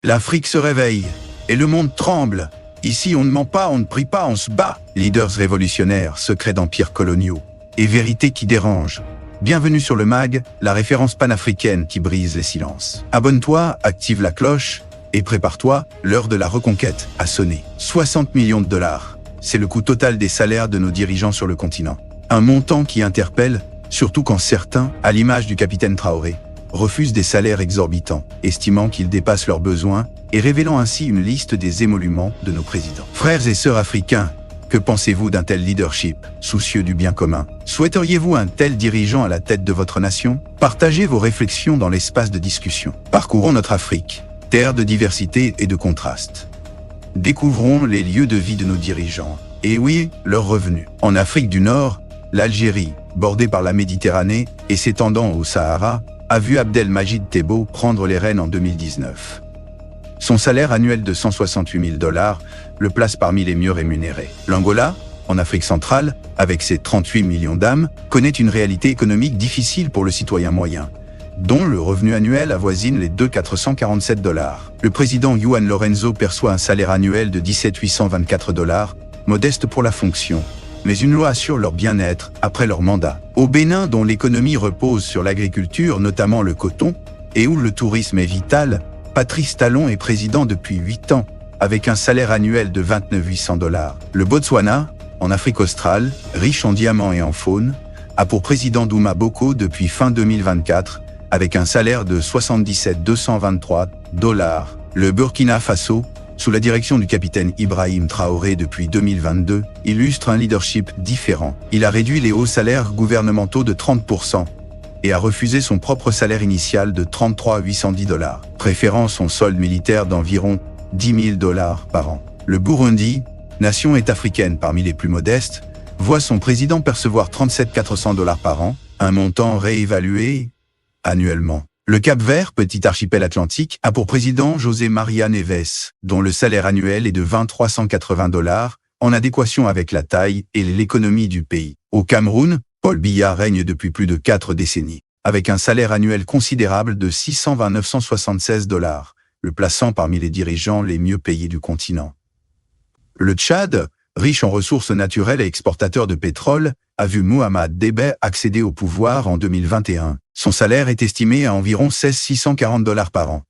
L'Afrique se réveille et le monde tremble. Ici, on ne ment pas, on ne prie pas, on se bat. Leaders révolutionnaires, secrets d'empires coloniaux et vérités qui dérangent. Bienvenue sur le MAG, la référence panafricaine qui brise les silences. Abonne-toi, active la cloche et prépare-toi, l'heure de la reconquête a sonné. 60 millions de dollars, c'est le coût total des salaires de nos dirigeants sur le continent. Un montant qui interpelle, surtout quand certains, à l'image du capitaine Traoré, refusent des salaires exorbitants, estimant qu'ils dépassent leurs besoins et révélant ainsi une liste des émoluments de nos présidents. Frères et sœurs africains, que pensez-vous d'un tel leadership, soucieux du bien commun? Souhaiteriez-vous un tel dirigeant à la tête de votre nation? Partagez vos réflexions dans l'espace de discussion. Parcourons notre Afrique, terre de diversité et de contraste. Découvrons les lieux de vie de nos dirigeants, et oui, leurs revenus. En Afrique du Nord, l'Algérie, bordée par la Méditerranée et s'étendant au Sahara, a vu Abdelmajid Tebboune prendre les rênes en 2019. Son salaire annuel de 168 000 dollars le place parmi les mieux rémunérés. L'Angola, en Afrique centrale, avec ses 38 millions d'âmes, connaît une réalité économique difficile pour le citoyen moyen, dont le revenu annuel avoisine les 2 447 dollars. Le président Juan Lorenzo perçoit un salaire annuel de 17 824 dollars, modeste pour la fonction, mais une loi assure leur bien-être après leur mandat. Au Bénin, dont l'économie repose sur l'agriculture, notamment le coton, et où le tourisme est vital, Patrice Talon est président depuis 8 ans, avec un salaire annuel de 29 800 dollars. Le Botswana, en Afrique australe, riche en diamants et en faune, a pour président Douma Boko depuis fin 2024, avec un salaire de 77 223 dollars. Le Burkina Faso, sous la direction du capitaine Ibrahim Traoré depuis 2022, illustre un leadership différent. Il a réduit les hauts salaires gouvernementaux de 30% et a refusé son propre salaire initial de 33 810 dollars, préférant son solde militaire d'environ 10 000 dollars par an. Le Burundi, nation est-africaine parmi les plus modestes, voit son président percevoir 37 400 dollars par an, un montant réévalué annuellement. Le Cap-Vert, petit archipel atlantique, a pour président José Maria Neves, dont le salaire annuel est de 20 380 dollars, en adéquation avec la taille et l'économie du pays. Au Cameroun, Paul Biya règne depuis plus de 4 décennies, avec un salaire annuel considérable de 620 976 dollars, le plaçant parmi les dirigeants les mieux payés du continent. Le Tchad, riche en ressources naturelles et exportateur de pétrole, a vu Mohamed Débé accéder au pouvoir en 2021. Son salaire est estimé à environ 16 640 dollars par an.